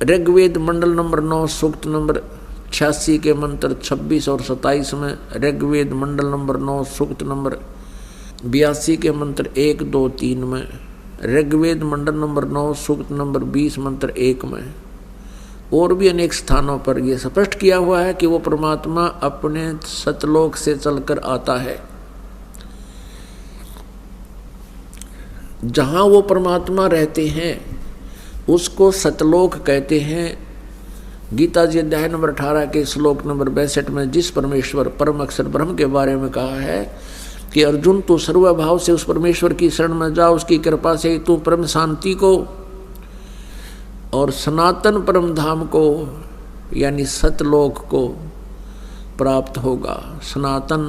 ऋग्वेद मंडल number 9 सूक्त number 86 के मंत्र 26 और 27 में, ऋग्वेद मंडल नंबर 9 सूक्त नंबर 82 के मंत्र 1, 2, 3 में, ऋग्वेद मंडल नंबर 9 सूक्त नंबर 20 मंत्र 1 में, और भी अनेक स्थानों पर यह स्पष्ट किया हुआ है कि वो परमात्मा अपने सतलोक से चलकर आता है। जहाँ वो परमात्मा रहते हैं उसको सतलोक कहते हैं। गीता जी अध्याय नंबर 18 के श्लोक नंबर 62 में जिस परमेश्वर परम अक्षर ब्रह्म के बारे में कहा है कि अर्जुन तू सर्वभाव से उस परमेश्वर की शरण में जा, उसकी कृपा से तू परम शांति को और सनातन परम धाम को यानी सतलोक को प्राप्त होगा। सनातन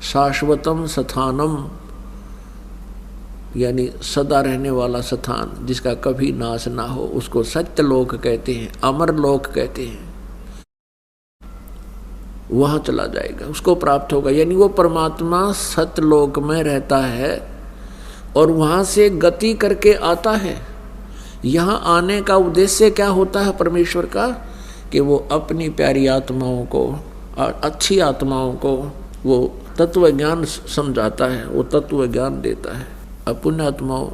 शाश्वतम स्थानम यानी सदा रहने वाला स्थान जिसका कभी नाश ना हो, उसको सत्यलोक कहते हैं, अमर लोक कहते हैं। वहां चला जाएगा, उसको प्राप्त होगा। यानी वो परमात्मा सतलोक में रहता है और वहां से गति करके आता है। यहाँ आने का उद्देश्य क्या होता है परमेश्वर का कि वो अपनी प्यारी आत्माओं को, अच्छी आत्माओं को वो तत्व ज्ञान समझाता है, वो तत्व ज्ञान देता है। अपुण्य आत्माओं,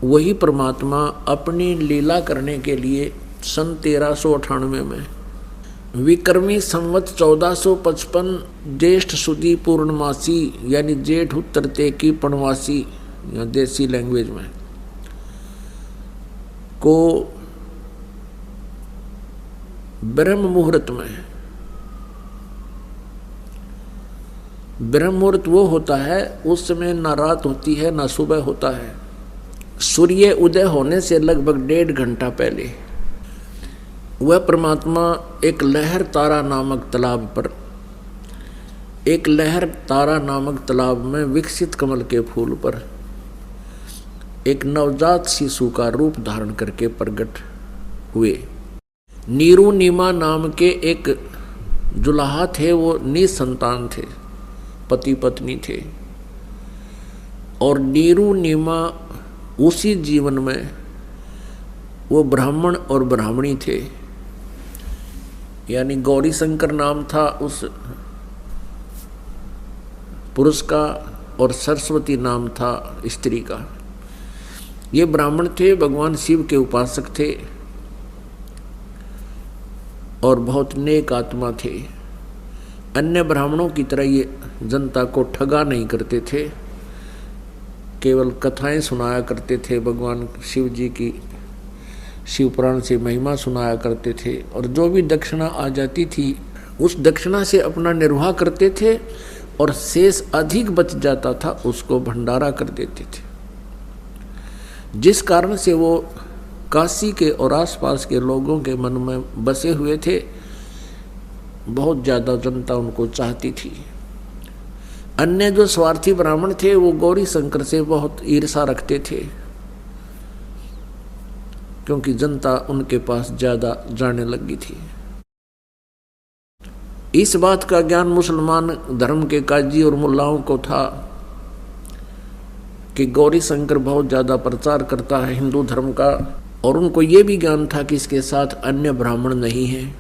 वही परमात्मा अपनी लीला करने के लिए सन 1398 में विक्रमी संवत 1455 ज्येष्ठ सुदी पूर्णमासी यानी जेठ उत्तरते की पणवासी या देसी लैंग्वेज में को ब्रह्म मुहूर्त में, ब्रह्म मुहूर्त वो होता है उस समय ना रात होती है ना सुबह होता है। सूर्य उदय होने से लगभग 1.5 घंटा पहले वह परमात्मा एक लहर तारा नामक तालाब पर, एक लहर तारा नामक तालाब में विकसित कमल के फूल पर एक नवजात शिशु का रूप धारण करके प्रकट हुए। नीरू नीमा नाम के एक जुलाहा थे, वो निसंतान थे, पति पत्नी थे। और नीरू नीमा उसी जीवन में वो ब्राह्मण और ब्राह्मणी थे, यानी गौरी शंकर नाम था उस पुरुष का और सरस्वती नाम था स्त्री का। ये ब्राह्मण थे, भगवान शिव के उपासक थे और बहुत नेक आत्मा थे। अन्य ब्राह्मणों की तरह ये जनता को ठगा नहीं करते थे, केवल कथाएं सुनाया करते थे, भगवान शिव जी की शिव पुराण से महिमा सुनाया करते थे और जो भी दक्षिणा आ जाती थी उस दक्षिणा से अपना निर्वाह करते थे और शेष अधिक बच जाता था उसको भंडारा कर देते थे। जिस कारण से वो काशी के और आसपास के लोगों के मन में बसे हुए थे, बहुत ज़्यादा जनता उनको चाहती थी। अन्य जो स्वार्थी ब्राह्मण थे वो गौरी शंकर से बहुत ईर्षा रखते थे क्योंकि जनता उनके पास ज़्यादा जाने लगी थी। इस बात का ज्ञान मुसलमान धर्म के काजी और मुल्लाओं को था कि गौरी शंकर बहुत ज़्यादा प्रचार करता है हिंदू धर्म का, और उनको ये भी ज्ञान था कि इसके साथ अन्य ब्राह्मण नहीं हैं।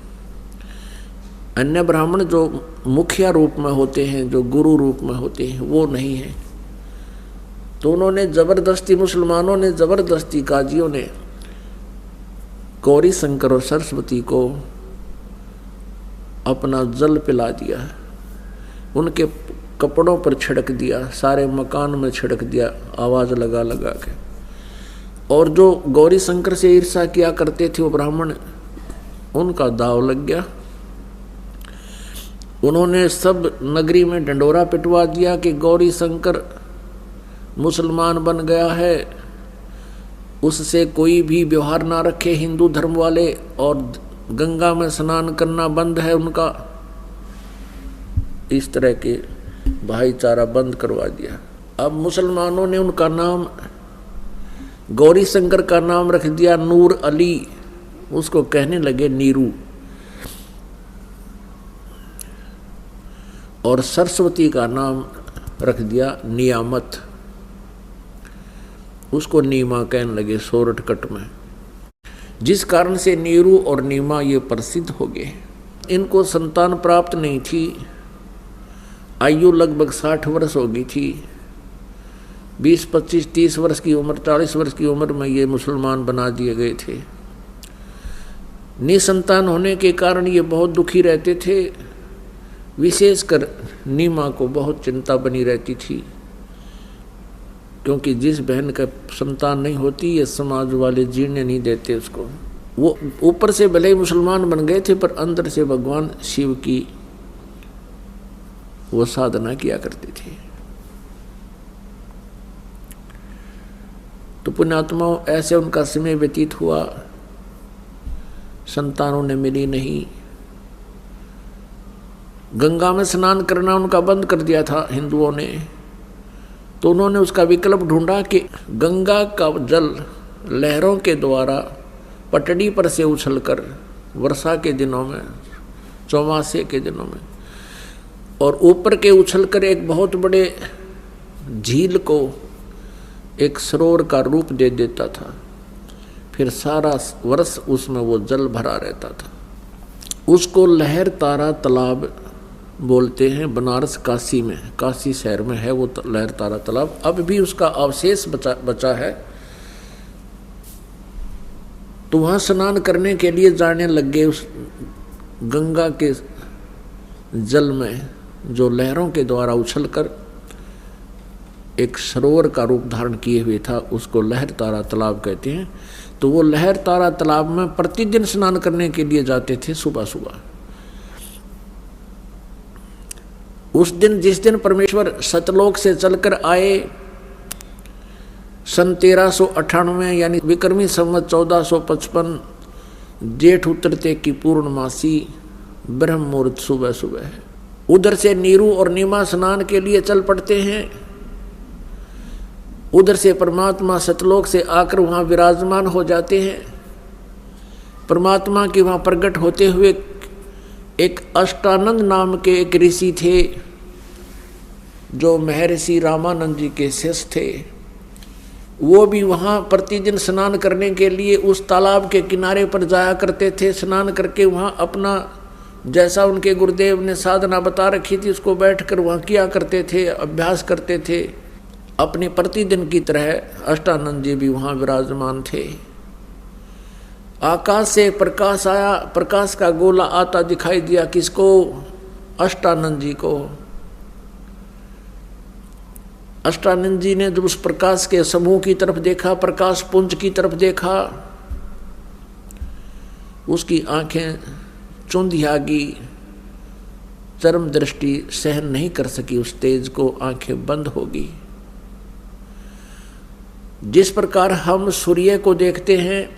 अन्य ब्राह्मण जो मुखिया रूप में होते हैं, जो गुरु रूप में होते हैं, वो नहीं है। तो उन्होंने जबरदस्ती, मुसलमानों ने जबरदस्ती, काजियों ने गौरी शंकर और सरस्वती को अपना जल पिला दिया, उनके कपड़ों पर छिड़क दिया, सारे मकान में छिड़क दिया आवाज़ लगा लगा के। और जो गौरी शंकर से ईर्षा किया करते थे वो ब्राह्मण, उनका दाव लग गया। उन्होंने सब नगरी में डंडोरा पिटवा दिया कि गौरी शंकर मुसलमान बन गया है, उससे कोई भी व्यवहार ना रखे हिंदू धर्म वाले, और गंगा में स्नान करना बंद है उनका। इस तरह के भाईचारा बंद करवा दिया। अब मुसलमानों ने उनका नाम, गौरी शंकर का नाम रख दिया नूर अली, उसको कहने लगे नीरू। और सरस्वती का नाम रख दिया नियामत। उसको नीमा कहने लगे शॉर्टकट में, जिस कारण से नीरू और नीमा ये प्रसिद्ध हो गए। इनको संतान प्राप्त नहीं थी, आयु लगभग 60 वर्ष हो गई थी। 20, 25, 30 वर्ष की उम्र, 40 वर्ष की उम्र में ये मुसलमान बना दिए गए थे। निसंतान होने के कारण ये बहुत दुखी रहते थे। विशेषकर नीमा को बहुत चिंता बनी रहती थी, क्योंकि जिस बहन का संतान नहीं होती ये समाज वाले जीने नहीं देते उसको। वो ऊपर से भले ही मुसलमान बन गए थे, पर अंदर से भगवान शिव की वो साधना किया करते थे। तो पुण्यात्माओं, ऐसे उनका समय व्यतीत हुआ, संतानों ने मिली नहीं। गंगा में स्नान करना उनका बंद कर दिया था हिंदुओं ने, तो उन्होंने उसका विकल्प ढूंढा कि गंगा का जल लहरों के द्वारा पटड़ी पर से उछलकर वर्षा के दिनों में, चौमासे के दिनों में, और ऊपर के उछलकर एक बहुत बड़े झील को एक सरोवर का रूप दे देता था। फिर सारा वर्ष उसमें वो जल भरा रहता था। उसको लहर तारा तालाब बोलते हैं। बनारस काशी में, काशी शहर में है वो लहर तारा तालाब। अब भी उसका अवशेष बचा है। तो वहाँ स्नान करने के लिए जाने लग गए। उस गंगा के जल में जो लहरों के द्वारा उछलकर एक सरोवर का रूप धारण किए हुए था, उसको लहर तारा तालाब कहते हैं। तो वो लहर तारा तालाब में प्रतिदिन स्नान करने के लिए जाते थे सुबह सुबह। उस दिन, जिस दिन परमेश्वर सतलोक से चलकर आए, सन 1398 यानी विक्रमी संवत 1455 जेठ उतरते की पूर्णमासी ब्रह्म मुहूर्त सुबह सुबह है। उधर से नीरू और नीमा स्नान के लिए चल पड़ते हैं। उधर से परमात्मा सतलोक से आकर वहाँ विराजमान हो जाते हैं। परमात्मा के वहाँ प्रकट होते हुए एक अष्टानंद नाम के एक ऋषि थे, जो महर्षि रामानंद जी के शिष्य थे। वो भी वहाँ प्रतिदिन स्नान करने के लिए उस तालाब के किनारे पर जाया करते थे। स्नान करके वहाँ अपना, जैसा उनके गुरुदेव ने साधना बता रखी थी, उसको बैठकर वहाँ किया करते थे, अभ्यास करते थे। अपने प्रतिदिन की तरह अष्टानंद जी भी वहाँ विराजमान थे। आकाश से प्रकाश आया, प्रकाश का गोला आता दिखाई दिया। किसको? अष्टानंद जी को। अष्टानंद जी ने जब उस प्रकाश के समूह की तरफ देखा, प्रकाश पुंज की तरफ देखा, उसकी आंखें चुंधिया गई, चरम दृष्टि सहन नहीं कर सकी उस तेज को, आंखें बंद हो गई। जिस प्रकार हम सूर्य को देखते हैं,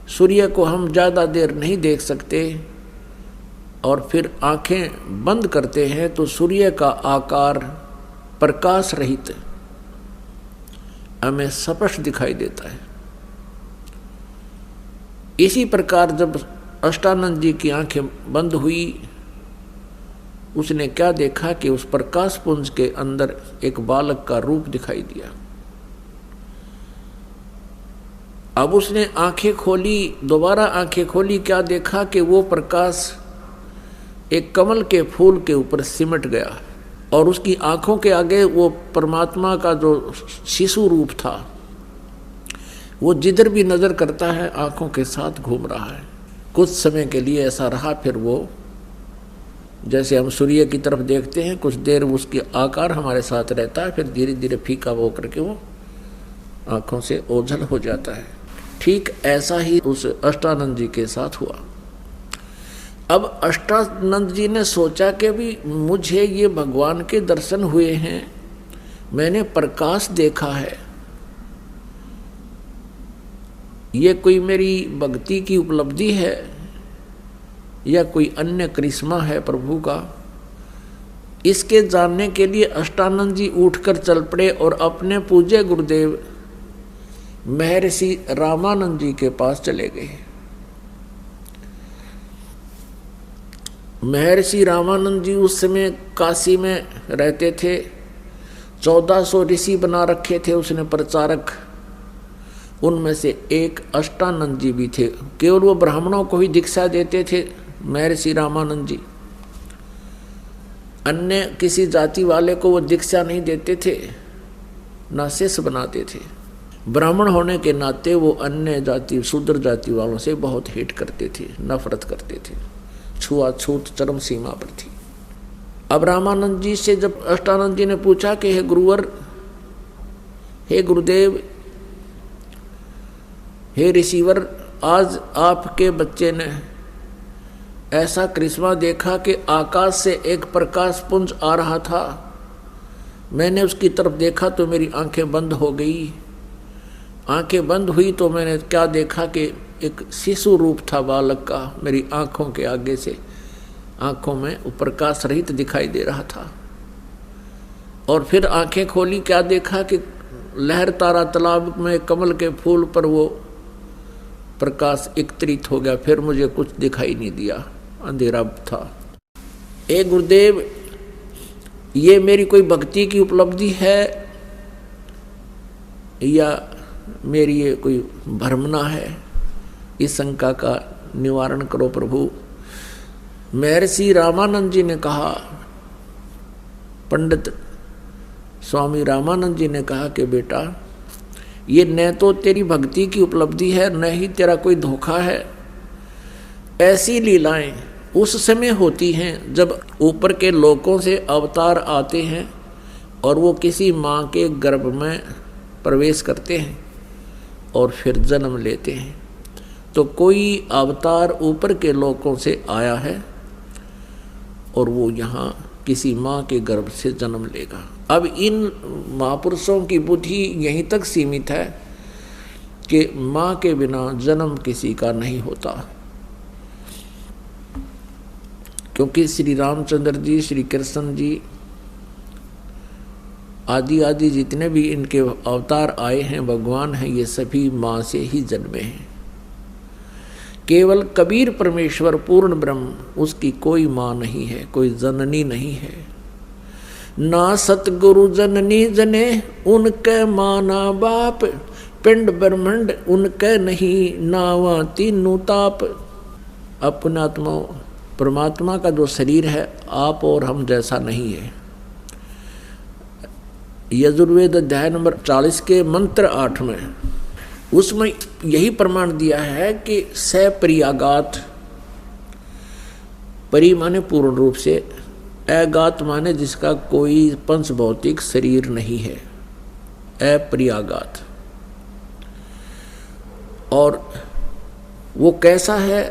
सूर्य को हम ज़्यादा देर नहीं देख सकते और फिर आंखें बंद करते हैं, तो सूर्य का आकार प्रकाश रहित हमें स्पष्ट दिखाई देता है। इसी प्रकार जब अष्टानंद जी की आंखें बंद हुई, उसने क्या देखा कि उस प्रकाश पुंज के अंदर एक बालक का रूप दिखाई दिया। अब उसने आंखें खोली, दोबारा आंखें खोली, क्या देखा कि वो प्रकाश एक कमल के फूल के ऊपर सिमट गया और उसकी आंखों के आगे वो परमात्मा का जो शिशु रूप था, वो जिधर भी नजर करता है आंखों के साथ घूम रहा है। कुछ समय के लिए ऐसा रहा, फिर वो जैसे हम सूर्य की तरफ देखते हैं, कुछ देर उसकी आकार हमारे साथ रहता है, फिर धीरे धीरे फीका हो करके वो आंखों से ओझल हो जाता है। ठीक ऐसा ही उस अष्टानंद जी के साथ हुआ। अब अष्टानंद जी ने सोचा कि भी मुझे ये भगवान के दर्शन हुए हैं, मैंने प्रकाश देखा है, ये कोई मेरी भक्ति की उपलब्धि है या कोई अन्य करिश्मा है प्रभु का। इसके जानने के लिए अष्टानंद जी उठकर चल पड़े और अपने पूज्य गुरुदेव महर्षि रामानंद जी के पास चले गए। महर्षि रामानंद जी उस समय काशी में रहते थे। 1400 ऋषि बना रखे थे उसने प्रचारक उनमें से एक अष्टानंद जी भी थे। केवल वो ब्राह्मणों को ही दीक्षा देते थे महर्षि रामानंद जी, अन्य किसी जाति वाले को वो दीक्षा नहीं देते थे, ना शिष्य बनाते थे। ब्राह्मण होने के नाते वो अन्य जाति शूद्र जाति वालों से बहुत हेट करते थे, नफरत करते थे, छुआछूत चरम सीमा पर थी। अब रामानंद जी से जब अष्टानंद जी ने पूछा कि हे गुरुवर, हे गुरुदेव, हे ऋषिवर, आज आपके बच्चे ने ऐसा करिश्मा देखा कि आकाश से एक प्रकाश पुंज आ रहा था, मैंने उसकी तरफ देखा तो मेरी आंखें बंद हो गई। आंखें बंद हुई तो मैंने क्या देखा कि एक शिशु रूप था बालक का, मेरी आंखों के आगे से आंखों में प्रकाश रहित दिखाई दे रहा था। और फिर आंखें खोली, क्या देखा कि लहर तारा तालाब में कमल के फूल पर वो प्रकाश एकत्रित हो गया। फिर मुझे कुछ दिखाई नहीं दिया, अंधेरा था। ए गुरुदेव, ये मेरी कोई भक्ति की उपलब्धि है या मेरी ये कोई भ्रमना है? इस शंका का निवारण करो प्रभु। महर्षि रामानंद जी ने कहा, पंडित स्वामी रामानंद जी ने कहा कि बेटा, ये न तो तेरी भक्ति की उपलब्धि है, न ही तेरा कोई धोखा है। ऐसी लीलाएं उस समय होती हैं जब ऊपर के लोकों से अवतार आते हैं और वो किसी माँ के गर्भ में प्रवेश करते हैं और फिर जन्म लेते हैं। तो कोई अवतार ऊपर के लोकों से आया है और वो यहाँ किसी माँ के गर्भ से जन्म लेगा। अब इन महापुरुषों की बुद्धि यहीं तक सीमित है कि माँ के बिना जन्म किसी का नहीं होता, क्योंकि श्री रामचंद्र जी, श्री कृष्ण जी आदि आदि जितने भी इनके अवतार आए हैं, भगवान हैं, ये सभी माँ से ही जन्मे हैं। केवल कबीर परमेश्वर पूर्ण ब्रह्म, उसकी कोई माँ नहीं है, कोई जननी नहीं है। ना सतगुरु जननी जने, उनके माँ ना बाप, पिंड ब्रह्मंड उनके नहीं, नावा तीनों ताप। अपना आत्मा परमात्मा का जो शरीर है आप और हम जैसा नहीं है। यजुर्वेद अध्याय नंबर 40 के मंत्र 8 में उसमें यही प्रमाण दिया है कि सप्रियागात, परि माने पूर्ण रूप से, अगात माने जिसका कोई पंच भौतिक शरीर नहीं है, अप्रियागात। और वो कैसा है?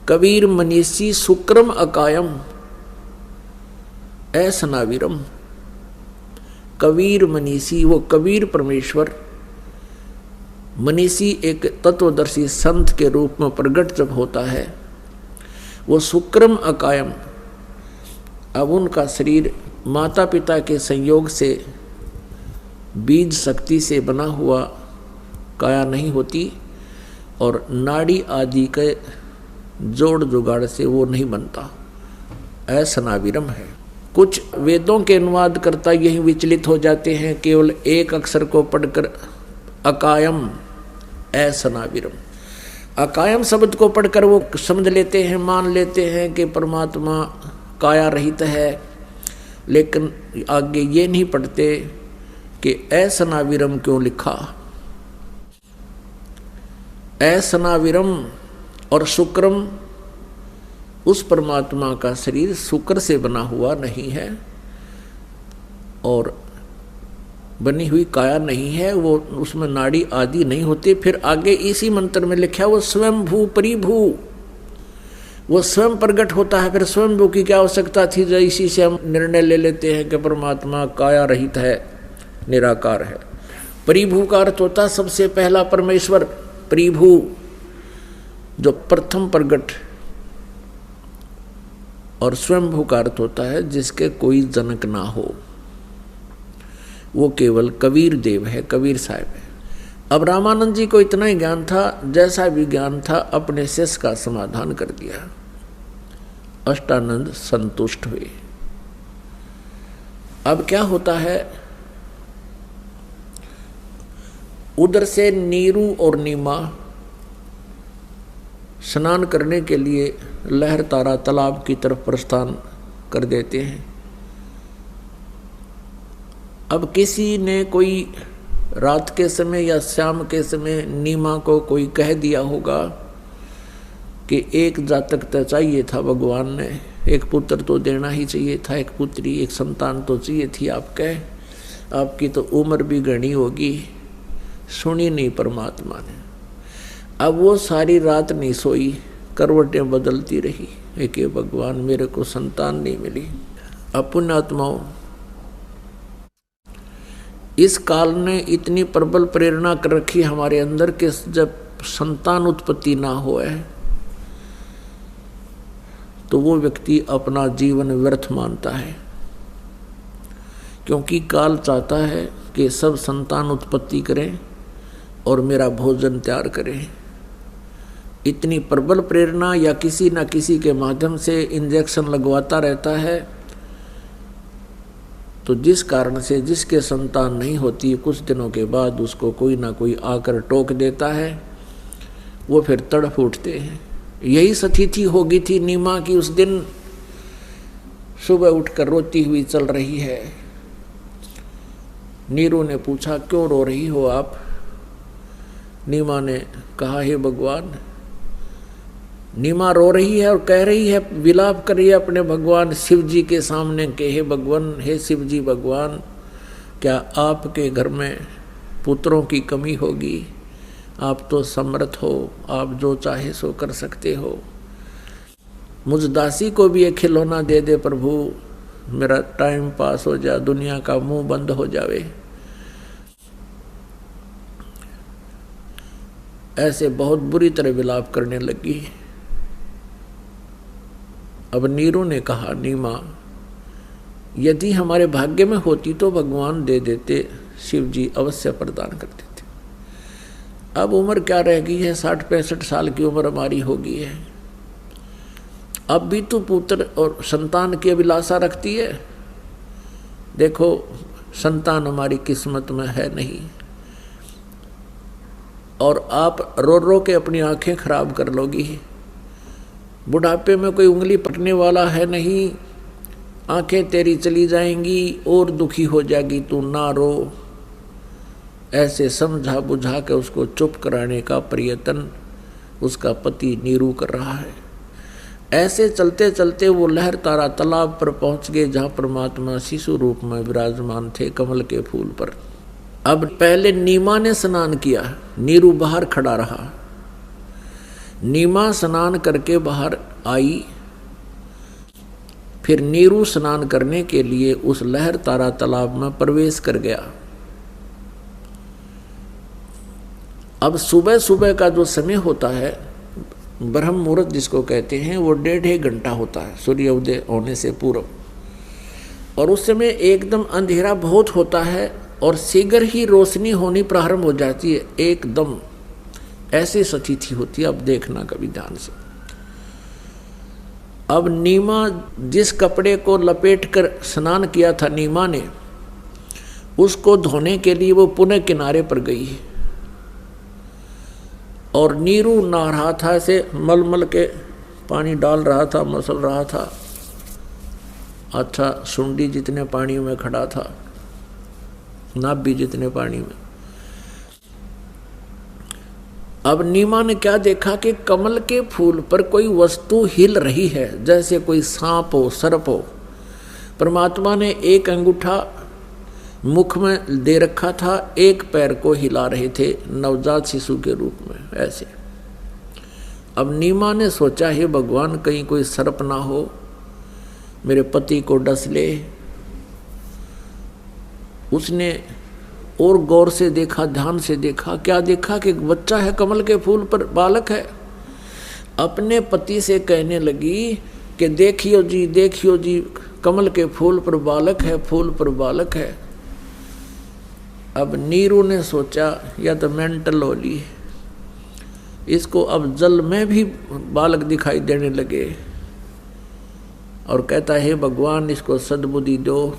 कबीर मनीषी शुक्रम अकायम असनाविरम। कबीर मनीषी, वो कबीर परमेश्वर, मनीषी एक तत्वदर्शी संत के रूप में प्रकट जब होता है, वो शुक्रम अकायम। अब उनका शरीर माता पिता के संयोग से बीज शक्ति से बना हुआ काया नहीं होती और नाड़ी आदि के जोड़ जुगाड़ से वो नहीं बनता, असनाविरम है। कुछ वेदों के अनुवाद करता यही विचलित हो जाते हैं, केवल एक अक्षर को पढ़कर अकायम असनाविरम, अकायम शब्द को पढ़कर वो समझ लेते हैं, मान लेते हैं कि परमात्मा काया रहित है, लेकिन आगे ये नहीं पढ़ते कि असनाविरम क्यों लिखा। असनाविरम और शुक्रम, उस परमात्मा का शरीर शुक्र से बना हुआ नहीं है और बनी हुई काया नहीं है, वो उसमें नाड़ी आदि नहीं होती। फिर आगे इसी मंत्र में लिखा वो स्वयं भू परिभू, वो स्वयं प्रकट होता है। फिर स्वयं भू की क्या आवश्यकता थी? जो इसी से हम निर्णय ले लेते हैं कि परमात्मा काया रहित है, निराकार है। परिभू का अर्थ होता सबसे पहला परमेश्वर, परिभू जो प्रथम प्रकट, और स्वयंभू का अर्थ होता है जिसके कोई जनक ना हो, वो केवल कबीर देव है, कबीर साहब है। अब रामानंद जी को इतना ही ज्ञान था, जैसा भी ज्ञान था अपने शिष्य का समाधान कर दिया। अष्टानंद संतुष्ट हुए। अब क्या होता है, उधर से नीरू और नीमा स्नान करने के लिए लहर तारा तालाब की तरफ प्रस्थान कर देते हैं। अब किसी ने कोई रात के समय या शाम के समय नीमा को कोई कह दिया होगा कि एक जातक तो चाहिए था, भगवान ने एक पुत्र तो देना ही चाहिए था, एक पुत्री एक संतान तो चाहिए थी, आपकी तो उम्र भी घनी होगी, सुनी नहीं परमात्मा ने। अब वो सारी रात नहीं सोई, करवटें बदलती रही, एक भगवान मेरे को संतान नहीं मिली। अब पुण्यात्माओं, इस काल ने इतनी प्रबल प्रेरणा कर रखी हमारे अंदर कि जब संतान उत्पत्ति ना होए तो वो व्यक्ति अपना जीवन व्यर्थ मानता है, क्योंकि काल चाहता है कि सब संतान उत्पत्ति करें और मेरा भोजन तैयार करें। इतनी प्रबल प्रेरणा या किसी न किसी के माध्यम से इंजेक्शन लगवाता रहता है, तो जिस कारण से जिसके संतान नहीं होती, कुछ दिनों के बाद उसको कोई ना कोई आकर टोक देता है, वो फिर तड़फ उठते हैं। यही स्थिति होगी थी नीमा की। उस दिन सुबह उठकर रोती हुई चल रही है। नीरू ने पूछा, क्यों रो रही हो आप? नीमा ने कहा, हे भगवान। नीमा रो रही है और कह रही है, विलाप कर रही है अपने भगवान शिव जी के सामने कि हे भगवान, हे शिव जी भगवान, क्या आपके घर में पुत्रों की कमी होगी? आप तो समर्थ हो, आप जो चाहे सो कर सकते हो। मुझ दासी को भी एक खिलौना दे दे प्रभु, मेरा टाइम पास हो जाए, दुनिया का मुंह बंद हो जावे। ऐसे बहुत बुरी तरह विलाप करने लगी। अब नीरू ने कहा, नीमा, यदि हमारे भाग्य में होती तो भगवान दे देते, शिव जी अवश्य प्रदान कर देते। अब उम्र क्या रह गई है, 60-65 साल की उम्र हमारी हो गई है। अब भी तो पुत्र और संतान की अभिलाषा रखती है। देखो, संतान हमारी किस्मत में है नहीं, और आप रो रो के अपनी आंखें खराब कर लोगी। बुढ़ापे में कोई उंगली पकड़ने वाला है नहीं, आंखें तेरी चली जाएंगी और दुखी हो जाएगी, तू ना रो। ऐसे समझा बुझा के उसको चुप कराने का प्रयत्न उसका पति नीरू कर रहा है। ऐसे चलते चलते वो लहर तारा तालाब पर पहुंच गए, जहाँ परमात्मा शिशु रूप में विराजमान थे कमल के फूल पर। अब पहले नीमा ने स्नान किया, नीरू बाहर खड़ा रहा। नीमा स्नान करके बाहर आई, फिर नीरू स्नान करने के लिए उस लहर तारा तालाब में प्रवेश कर गया। अब सुबह सुबह का जो समय होता है, ब्रह्म मुहूर्त जिसको कहते हैं, वो 1.5 घंटा होता है सूर्योदय होने से पूर्व, और उस समय एकदम अंधेरा बहुत होता है और शीघ्र ही रोशनी होनी प्रारंभ हो जाती है, एकदम ऐसी स्थिति होती है। अब देखना कभी ध्यान से। अब नीमा जिस कपड़े को लपेट कर स्नान किया था नीमा ने, उसको धोने के लिए वो पुनः किनारे पर गई, और नीरू नहा रहा था, ऐसे मलमल के पानी डाल रहा था, मसल रहा था। अच्छा, सुंडी जितने पानी में खड़ा था, नाभि जितने पानी में। अब नीमा ने क्या देखा कि कमल के फूल पर कोई वस्तु हिल रही है, जैसे कोई सांप हो, सर्प हो। परमात्मा ने एक अंगूठा मुख में दे रखा था, एक पैर को हिला रहे थे नवजात शिशु के रूप में, ऐसे। अब नीमा ने सोचा, हे भगवान, कहीं कोई सर्प ना हो, मेरे पति को डस ले। उसने और गौर से देखा, ध्यान से देखा। क्या देखा कि बच्चा है, कमल के फूल पर बालक है। अपने पति से कहने लगी कि देखियो जी, देखियो जी, कमल के फूल पर बालक है, फूल पर बालक है। अब नीरू ने सोचा, या तो मेंटल होली, इसको अब जल में भी बालक दिखाई देने लगे, और कहता है, हे भगवान, इसको सद्बुद्धि दो,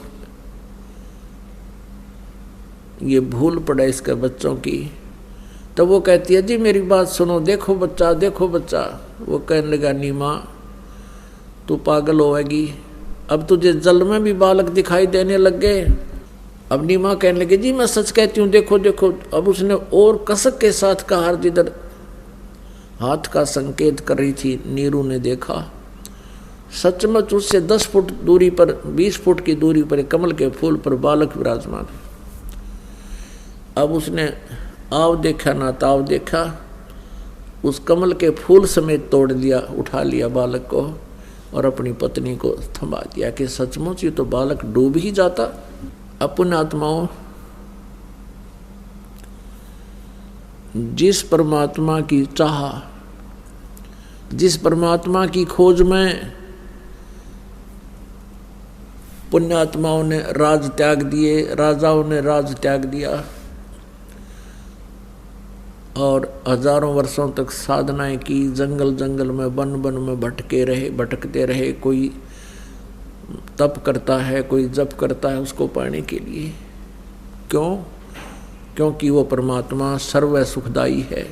ये भूल पड़ा इसके बच्चों की, तो वो कहती है जी मेरी बात सुनो, देखो बच्चा देखो बच्चा। वो कहने लगा नीमा तू पागल होएगी, अब तुझे जल में भी बालक दिखाई देने लग गए। अब नीमा कहने लगे जी मैं सच कहती हूँ, देखो देखो। अब उसने और कसक के साथ कहा, जिधर हाथ का संकेत कर रही थी नीरू ने देखा, सचमुच उससे 10 फुट दूरी पर 20 फुट की दूरी पर कमल के फूल पर बालक विराजमान है। अब उसने आव देखा ना ताव देखा, उस कमल के फूल समेत तोड़ लिया, उठा लिया बालक को और अपनी पत्नी को थमा दिया कि सचमुच ये तो बालक डूब ही जाता। अपने आत्माओं, जिस परमात्मा की चाह, जिस परमात्मा की खोज में पुण्यात्माओं ने राज त्याग दिए, राजाओं ने राज त्याग दिया और हजारों वर्षों तक साधनाएं की, जंगल जंगल में वन वन में भटकते रहे। कोई तप करता है, कोई जप करता है उसको पाने के लिए। क्यों? क्योंकि वो परमात्मा सर्व सुखदाई है,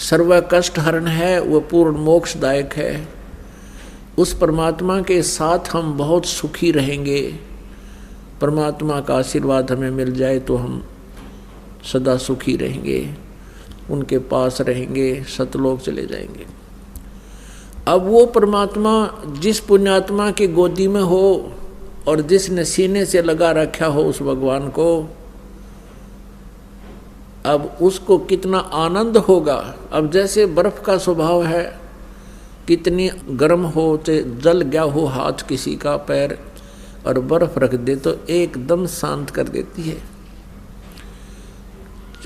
सर्व कष्ट हरण है, वो पूर्ण मोक्षदायक है। उस परमात्मा के साथ हम बहुत सुखी रहेंगे। परमात्मा का आशीर्वाद हमें मिल जाए तो हम सदा सुखी रहेंगे, उनके पास रहेंगे, सतलोक चले जाएंगे। अब वो परमात्मा जिस पुण्यात्मा की गोदी में हो और जिसने सीने से लगा रखा हो उस भगवान को, अब उसको कितना आनंद होगा। अब जैसे बर्फ का स्वभाव है, कितनी गर्म हो तो जल गया हो हाथ किसी का पैर और बर्फ रख दे तो एकदम शांत कर देती है,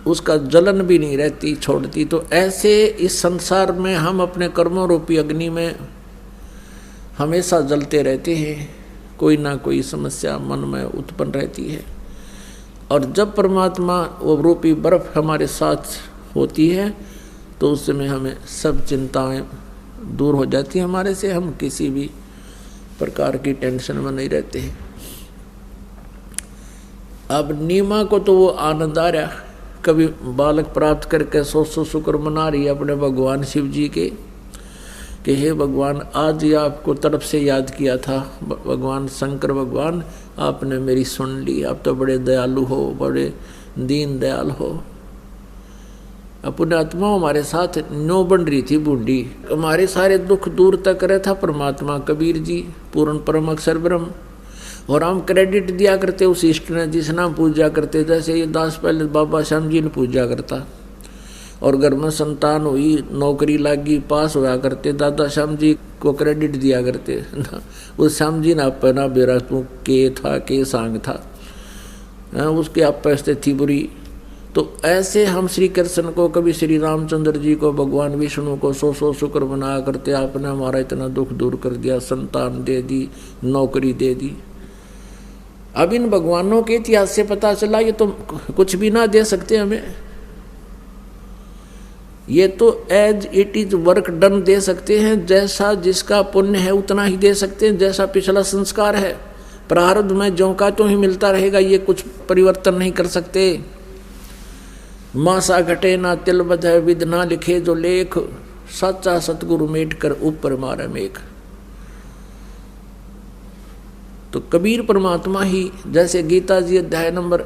उसका जलन भी नहीं रहती, छोड़ती। तो ऐसे इस संसार में हम अपने कर्मों रूपी अग्नि में हमेशा जलते रहते हैं, कोई ना कोई समस्या मन में उत्पन्न रहती है। और जब परमात्मा वो रूपी बर्फ हमारे साथ होती है तो उस समय हमें सब चिंताएं दूर हो जाती हैं हमारे से, हम किसी भी प्रकार की टेंशन में नहीं रहते हैं। अब नीमा को तो वो आनंद आ रहा, कभी बालक प्राप्त करके 100 शुक्र मना रही है अपने भगवान शिव जी के कि हे भगवान आज ही आपको तरफ से याद किया था, भगवान शंकर भगवान आपने मेरी सुन ली, आप तो बड़े दयालु हो, बड़े दीन दयाल हो। अपने आत्मा हमारे साथ नो बन रही थी बूढ़ी, हमारे सारे दुख दूर तक रहा था परमात्मा कबीर जी, पूर्ण परम अक्षर ब्रह्म। और हम क्रेडिट दिया करते उस इष्ट ने जिस नाम पूजा करते, जैसे ये दास पहले बाबा श्याम जी ने पूजा करता और घर में संतान हुई, नौकरी लागी, पास हुआ करते, दादा श्याम जी को क्रेडिट दिया करते। उस श्याम जी ने आप ना बेरा तू के था के सांग था, उसके आप पैसे थी बुरी। तो ऐसे हम श्री कृष्ण को, कभी श्री रामचंद्र जी को, भगवान विष्णु को 100 शुक्र बनाया करते, आपने हमारा इतना दुख दूर कर दिया, संतान दे दी, नौकरी दे दी। अब इन भगवानों के इतिहास से पता चला ये तो कुछ भी ना दे सकते हमें, ये तो as it is work done दे सकते हैं, जैसा जिसका पुण्य है उतना ही दे सकते हैं, जैसा पिछला संस्कार है प्रारब्ध में ज्यों का त्यों ही मिलता रहेगा, ये कुछ परिवर्तन नहीं कर सकते। मासा घटे ना तिल बधे विद ना लिखे जो लेख, सच्चा सतगुरु मेट कर ऊपर मारे मेघ। तो कबीर परमात्मा ही, जैसे गीता जी अध्याय नंबर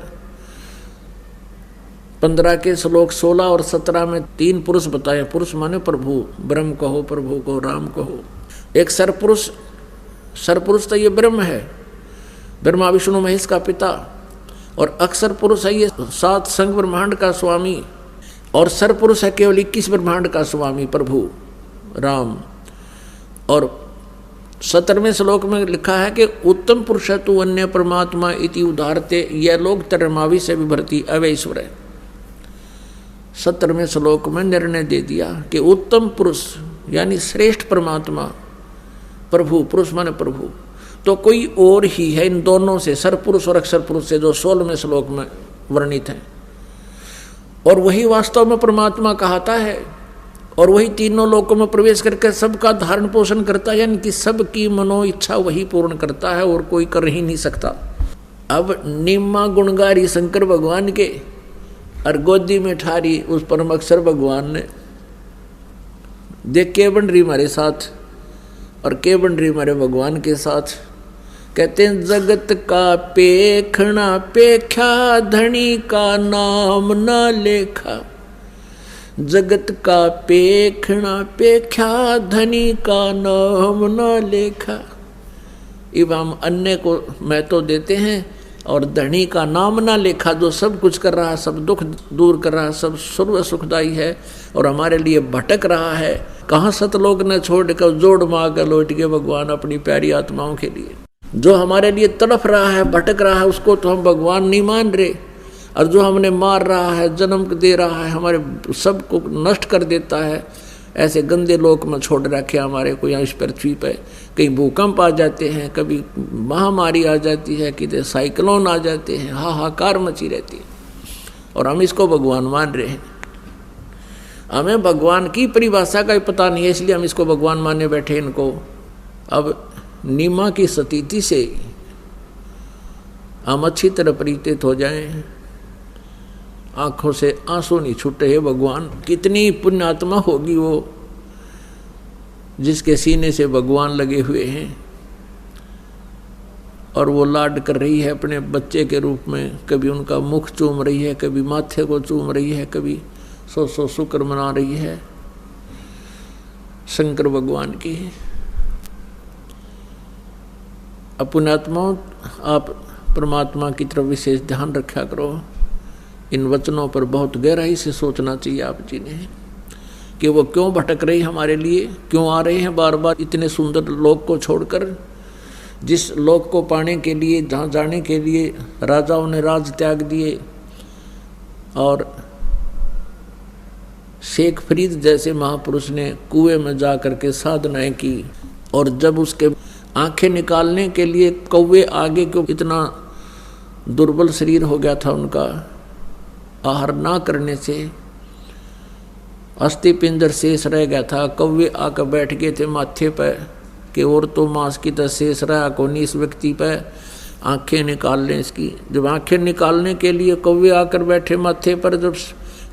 15 के श्लोक 16 और 17 में 3 पुरुष बताए। पुरुष माने प्रभु, ब्रह्म कहो, प्रभु को राम कहो। एक सरपुरुष, सरपुरुष तो ये ब्रह्म है, ब्रह्मा विष्णु महेश का पिता, और अक्षर पुरुष है ये 7 संग ब्रह्मांड का स्वामी, और सरपुरुष है केवल 21 ब्रह्मांड का स्वामी प्रभु राम। और 17वें श्लोक में लिखा है कि उत्तम पुरुष तु अन्य परमात्मा इति उदाहरते, यह लोग तरमावी से विभरती अवैश्वर है। 17वें श्लोक में निर्णय दे दिया कि उत्तम पुरुष यानी श्रेष्ठ परमात्मा प्रभु, पुरुष माने प्रभु, तो कोई और ही है इन दोनों से, सरपुरुष और अक्षर पुरुष से, जो 16वें श्लोक में वर्णित है। और वही वास्तव में परमात्मा कहता है, और वही तीनों लोकों में प्रवेश करके सबका धारण पोषण करता है, यानी कि सबकी मनो इच्छा वही पूर्ण करता है और कोई कर ही नहीं सकता। अब निम्मा गुणगारी शंकर भगवान के और गोदी में ठारी उस परम अक्षर भगवान ने। देख के बन रही हमारे साथ और के बन रही हमारे भगवान के साथ। कहते हैं जगत का पेखना पेख्या धनी का नाम न लेखा। जगत का पेखना पेख्या धनी का नाम न लेखा। इब हम अन्य को महत्व देते हैं और धनी का नाम ना लेखा, जो सब कुछ कर रहा है, सब दुख दूर कर रहा है, सब सर्व सुखदायी है और हमारे लिए भटक रहा है। कहाँ सतलोक ने छोड़ कर जोड़ मार कर लौट के भगवान अपनी प्यारी आत्माओं के लिए। जो हमारे लिए तड़फ रहा है, भटक रहा है, उसको तो हम भगवान नहीं मान रहे। और जो हमने मार रहा है, जन्म दे रहा है, हमारे सब को नष्ट कर देता है, ऐसे गंदे लोक में छोड़ रखे हमारे को यहाँ इस पृथ्वी पे। कहीं भूकंप आ जाते हैं, कभी महामारी आ जाती है, किधर साइक्लोन आ जाते हैं, हाहाकार मची रहती है और हम इसको भगवान मान रहे हैं। हमें भगवान की परिभाषा का ही पता नहीं है, इसलिए हम इसको भगवान माने बैठे इनको। अब नीमा की स्थिति से हम अच्छी तरह परिचित हो जाएं, आंखों से आंसू नहीं छूटे। है भगवान, कितनी पुण्यात्मा होगी वो जिसके सीने से भगवान लगे हुए हैं और वो लाड कर रही है अपने बच्चे के रूप में। कभी उनका मुख चूम रही है, कभी माथे को चूम रही है, कभी सौ शुक्र मना रही है शंकर भगवान की। पुण्यात्माओं, आप परमात्मा की तरफ विशेष ध्यान रखा करो। इन वचनों पर बहुत गहराई से सोचना चाहिए आप जी ने कि वो क्यों भटक रही हमारे लिए, क्यों आ रहे हैं बार बार इतने सुंदर लोक को छोड़कर। जिस लोक को पाने के लिए, जहाँ जाने के लिए राजाओं ने राज त्याग दिए और शेख फरीद जैसे महापुरुष ने कुएं में जा कर के साधनाएं की, और जब उसके आंखें निकालने के लिए कौवे आगे क्यों, इतना दुर्बल शरीर हो गया था उनका आहार ना करने से, अस्थि पिंजर शेष रह गया था। कौवे आकर बैठ गए थे माथे पर कि और तो मांस की तरह शेष रहा कोनी इस व्यक्ति पर, आंखें निकाल लें इसकी। जब आंखें निकालने के लिए कौवे आकर बैठे माथे पर, जब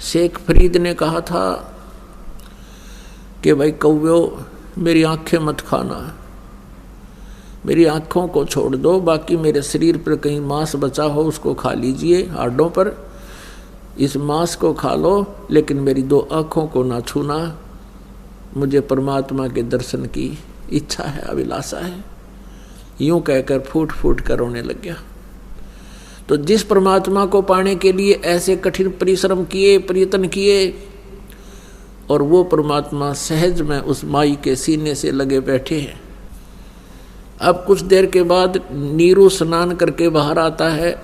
शेख फरीद ने कहा था कि भाई कौवे मेरी आंखें मत खाना, मेरी आँखों को छोड़ दो, बाकी मेरे शरीर पर कहीं मांस बचा हो उसको खा लीजिए, हाडों पर इस मांस को खा लो, लेकिन मेरी दो आँखों को ना छूना, मुझे परमात्मा के दर्शन की इच्छा है, अभिलाषा है। यूं कहकर फूट फूट कर रोने लग गया। तो जिस परमात्मा को पाने के लिए ऐसे कठिन परिश्रम किए, प्रयत्न किए, और वो परमात्मा सहज में उस माई के सीने से लगे बैठे हैं। अब कुछ देर के बाद नीरू स्नान करके बाहर आता है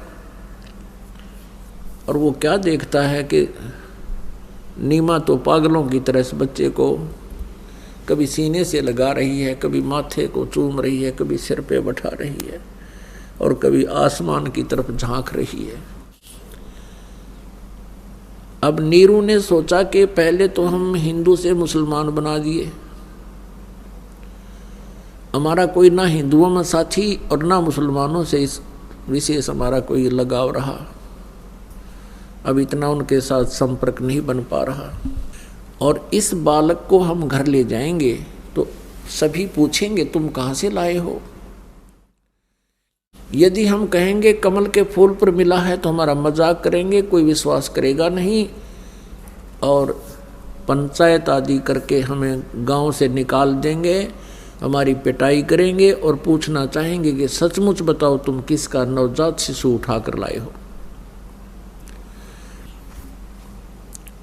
और वो क्या देखता है कि नीमा तो पागलों की तरह इस बच्चे को कभी सीने से लगा रही है, कभी माथे को चूम रही है, कभी सिर पे बैठा रही है और कभी आसमान की तरफ झांक रही है। अब नीरू ने सोचा कि पहले तो हम हिंदू से मुसलमान बना दिए, हमारा कोई ना हिंदुओं में साथी और ना मुसलमानों से इस विशेष हमारा कोई लगाव रहा, अब इतना उनके साथ संपर्क नहीं बन पा रहा। और इस बालक को हम घर ले जाएंगे तो सभी पूछेंगे तुम कहाँ से लाए हो। यदि हम कहेंगे कमल के फूल पर मिला है तो हमारा मजाक करेंगे, कोई विश्वास करेगा नहीं और पंचायत आदि करके हमें गांव से निकाल देंगे, हमारी पिटाई करेंगे और पूछना चाहेंगे कि सचमुच बताओ तुम किसका नवजात शिशु उठा कर लाए हो।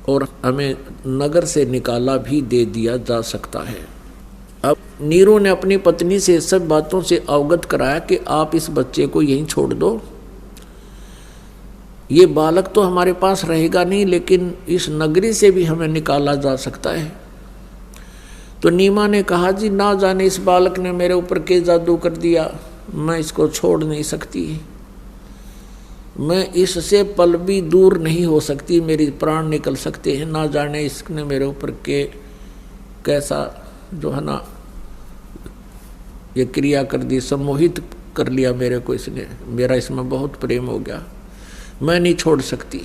और हमें नगर से निकाला भी दे दिया जा सकता है। अब नीरू ने अपनी पत्नी से सब बातों से अवगत कराया कि आप इस बच्चे को यहीं छोड़ दो, ये बालक तो हमारे पास रहेगा नहीं, लेकिन इस नगरी से भी हमें निकाला जा सकता है। तो नीमा ने कहा जी ना जाने इस बालक ने मेरे ऊपर के जादू कर दिया, मैं इसको छोड़ नहीं सकती, मैं इससे पल भी दूर नहीं हो सकती, मेरे प्राण निकल सकते हैं। ना जाने इसने मेरे ऊपर के कैसा जो है ना ये क्रिया कर दी, सम्मोहित कर लिया मेरे को इसने, मेरा इसमें बहुत प्रेम हो गया, मैं नहीं छोड़ सकती।